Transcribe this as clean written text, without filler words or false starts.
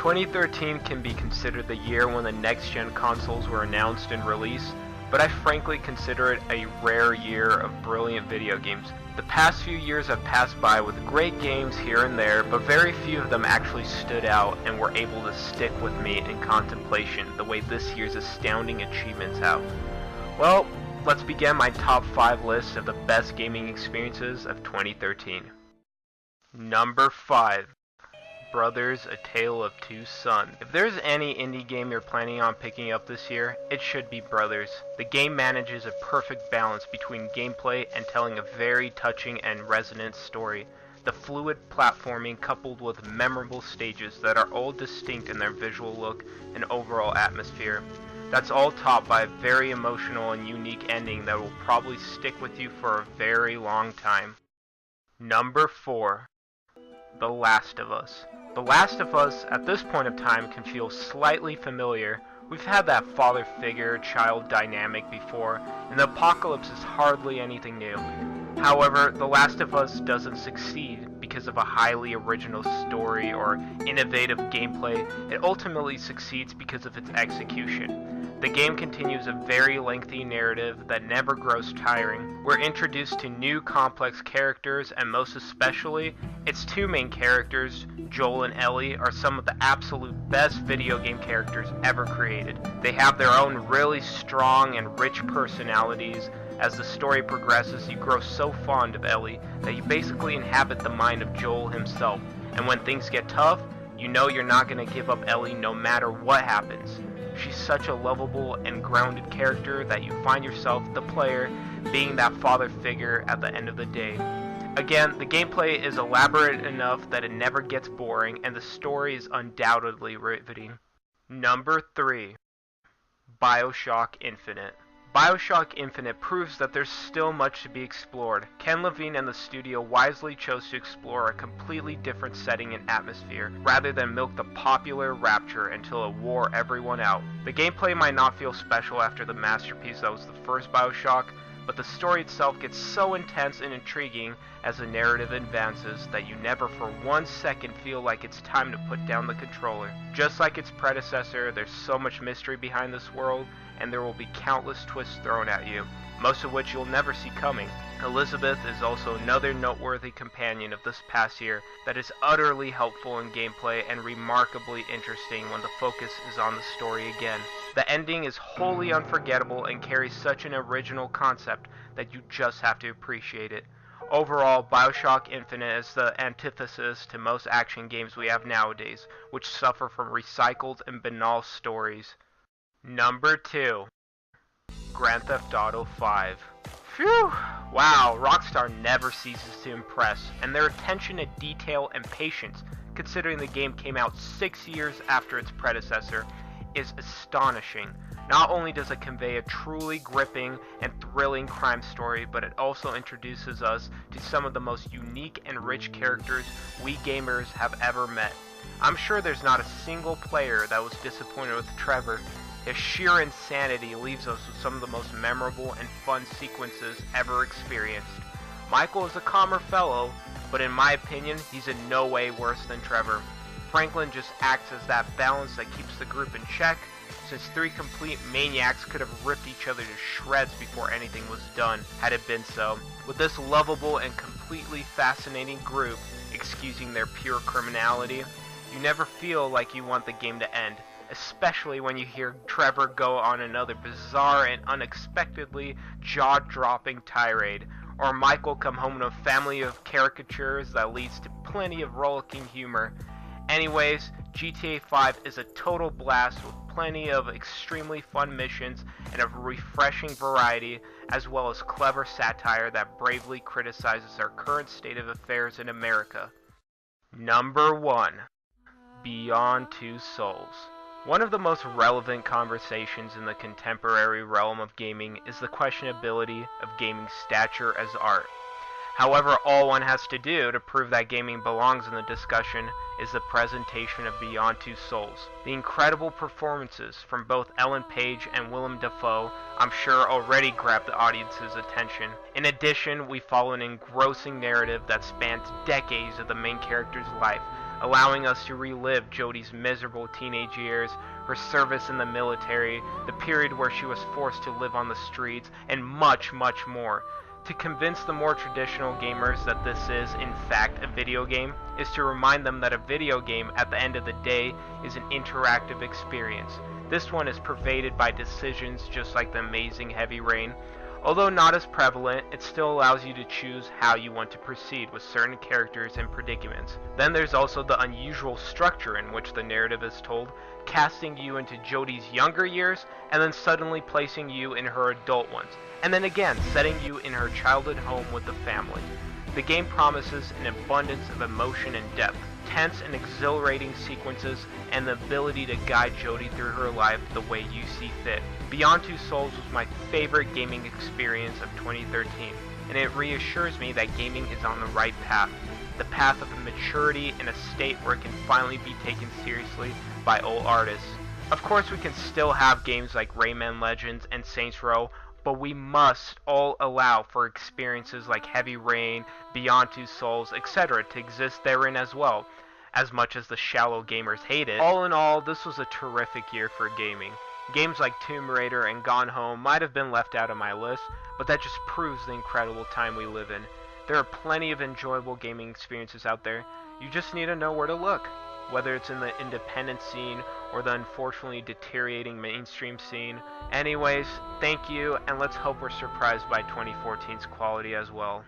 2013 can be considered the year when the next-gen consoles were announced and released, but I frankly consider it a rare year of brilliant video games. The past few years have passed by with great games here and there, but very few of them actually stood out and were able to stick with me in contemplation the way this year's astounding achievements have. Well, let's begin my top 5 list of the best gaming experiences of 2013. Number 5. Brothers: A Tale of Two Sons. If there's any indie game you're planning on picking up this year, it should be Brothers. The game manages a perfect balance between gameplay and telling a very touching and resonant story. The fluid platforming coupled with memorable stages that are all distinct in their visual look and overall atmosphere. That's all topped by a very emotional and unique ending that will probably stick with you for a very long time. Number 4. The Last of Us. The Last of Us, at this point of time, can feel slightly familiar. We've had that father figure-child dynamic before, and the apocalypse is hardly anything new. However, The Last of Us doesn't succeed because of a highly original story or innovative gameplay. It ultimately succeeds because of its execution. The game continues a very lengthy narrative that never grows tiring. We're introduced to new complex characters, and most especially, its two main characters, Joel and Ellie, are some of the absolute best video game characters ever created. They have their own really strong and rich personalities. As the story progresses, you grow so fond of Ellie that you basically inhabit the mind of Joel himself. And when things get tough, you know you're not going to give up Ellie no matter what happens. She's such a lovable and grounded character that you find yourself, the player, being that father figure at the end of the day. Again, the gameplay is elaborate enough that it never gets boring, and the story is undoubtedly riveting. Number 3. BioShock Infinite. BioShock Infinite proves that there's still much to be explored. Ken Levine and the studio wisely chose to explore a completely different setting and atmosphere, rather than milk the popular Rapture until it wore everyone out. The gameplay might not feel special after the masterpiece that was the first BioShock, but the story itself gets so intense and intriguing as the narrative advances that you never for 1 second feel like it's time to put down the controller. Just like its predecessor, there's so much mystery behind this world, and there will be countless twists thrown at you, most of which you'll never see coming. Elizabeth is also another noteworthy companion of this past year that is utterly helpful in gameplay and remarkably interesting when the focus is on the story again. The ending is wholly unforgettable and carries such an original concept that you just have to appreciate it. Overall, BioShock Infinite is the antithesis to most action games we have nowadays, which suffer from recycled and banal stories. Number 2. Grand Theft Auto 5. Phew! Wow, Rockstar never ceases to impress, and their attention to detail and patience, considering the game came out 6 years after its predecessor, is astonishing. Not only does it convey a truly gripping and thrilling crime story, but it also introduces us to some of the most unique and rich characters we gamers have ever met. I'm sure there's not a single player that was disappointed with Trevor. His sheer insanity leaves us with some of the most memorable and fun sequences ever experienced. Michael is a calmer fellow, but in my opinion, he's in no way worse than Trevor. Franklin just acts as that balance that keeps the group in check, since 3 complete maniacs could have ripped each other to shreds before anything was done, had it been so. With this lovable and completely fascinating group, excusing their pure criminality, you never feel like you want the game to end, especially when you hear Trevor go on another bizarre and unexpectedly jaw-dropping tirade, or Michael come home to a family of caricatures that leads to plenty of rollicking humor. Anyways, GTA 5 is a total blast with plenty of extremely fun missions and a refreshing variety, as well as clever satire that bravely criticizes our current state of affairs in America. Number 1. Beyond Two Souls. One of the most relevant conversations in the contemporary realm of gaming is the questionability of gaming stature as art. However, all one has to do to prove that gaming belongs in the discussion is the presentation of Beyond Two Souls. The incredible performances from both Ellen Page and Willem Dafoe, I'm sure, already grabbed the audience's attention. In addition, we follow an engrossing narrative that spans decades of the main character's life, allowing us to relive Jodie's miserable teenage years, her service in the military, the period where she was forced to live on the streets, and much, much more. To convince the more traditional gamers that this is, in fact, a video game, is to remind them that a video game, at the end of the day, is an interactive experience. This one is pervaded by decisions just like the amazing Heavy Rain. Although not as prevalent, it still allows you to choose how you want to proceed with certain characters and predicaments. Then there's also the unusual structure in which the narrative is told, casting you into Jodie's younger years, and then suddenly placing you in her adult ones, and then again setting you in her childhood home with the family. The game promises an abundance of emotion and depth, tense and exhilarating sequences, and the ability to guide Jodie through her life the way you see fit. Beyond Two Souls was my favorite gaming experience of 2013, and it reassures me that gaming is on the right path. The path of maturity in a state where it can finally be taken seriously by all artists. Of course, we can still have games like Rayman Legends and Saints Row, but we must all allow for experiences like Heavy Rain, Beyond Two Souls, etc. to exist therein as well, as much as the shallow gamers hate it. All in all, this was a terrific year for gaming. Games like Tomb Raider and Gone Home might have been left out of my list, but that just proves the incredible time we live in. There are plenty of enjoyable gaming experiences out there. You just need to know where to look, whether it's in the independent scene or the unfortunately deteriorating mainstream scene. Anyways, thank you, and let's hope we're surprised by 2014's quality as well.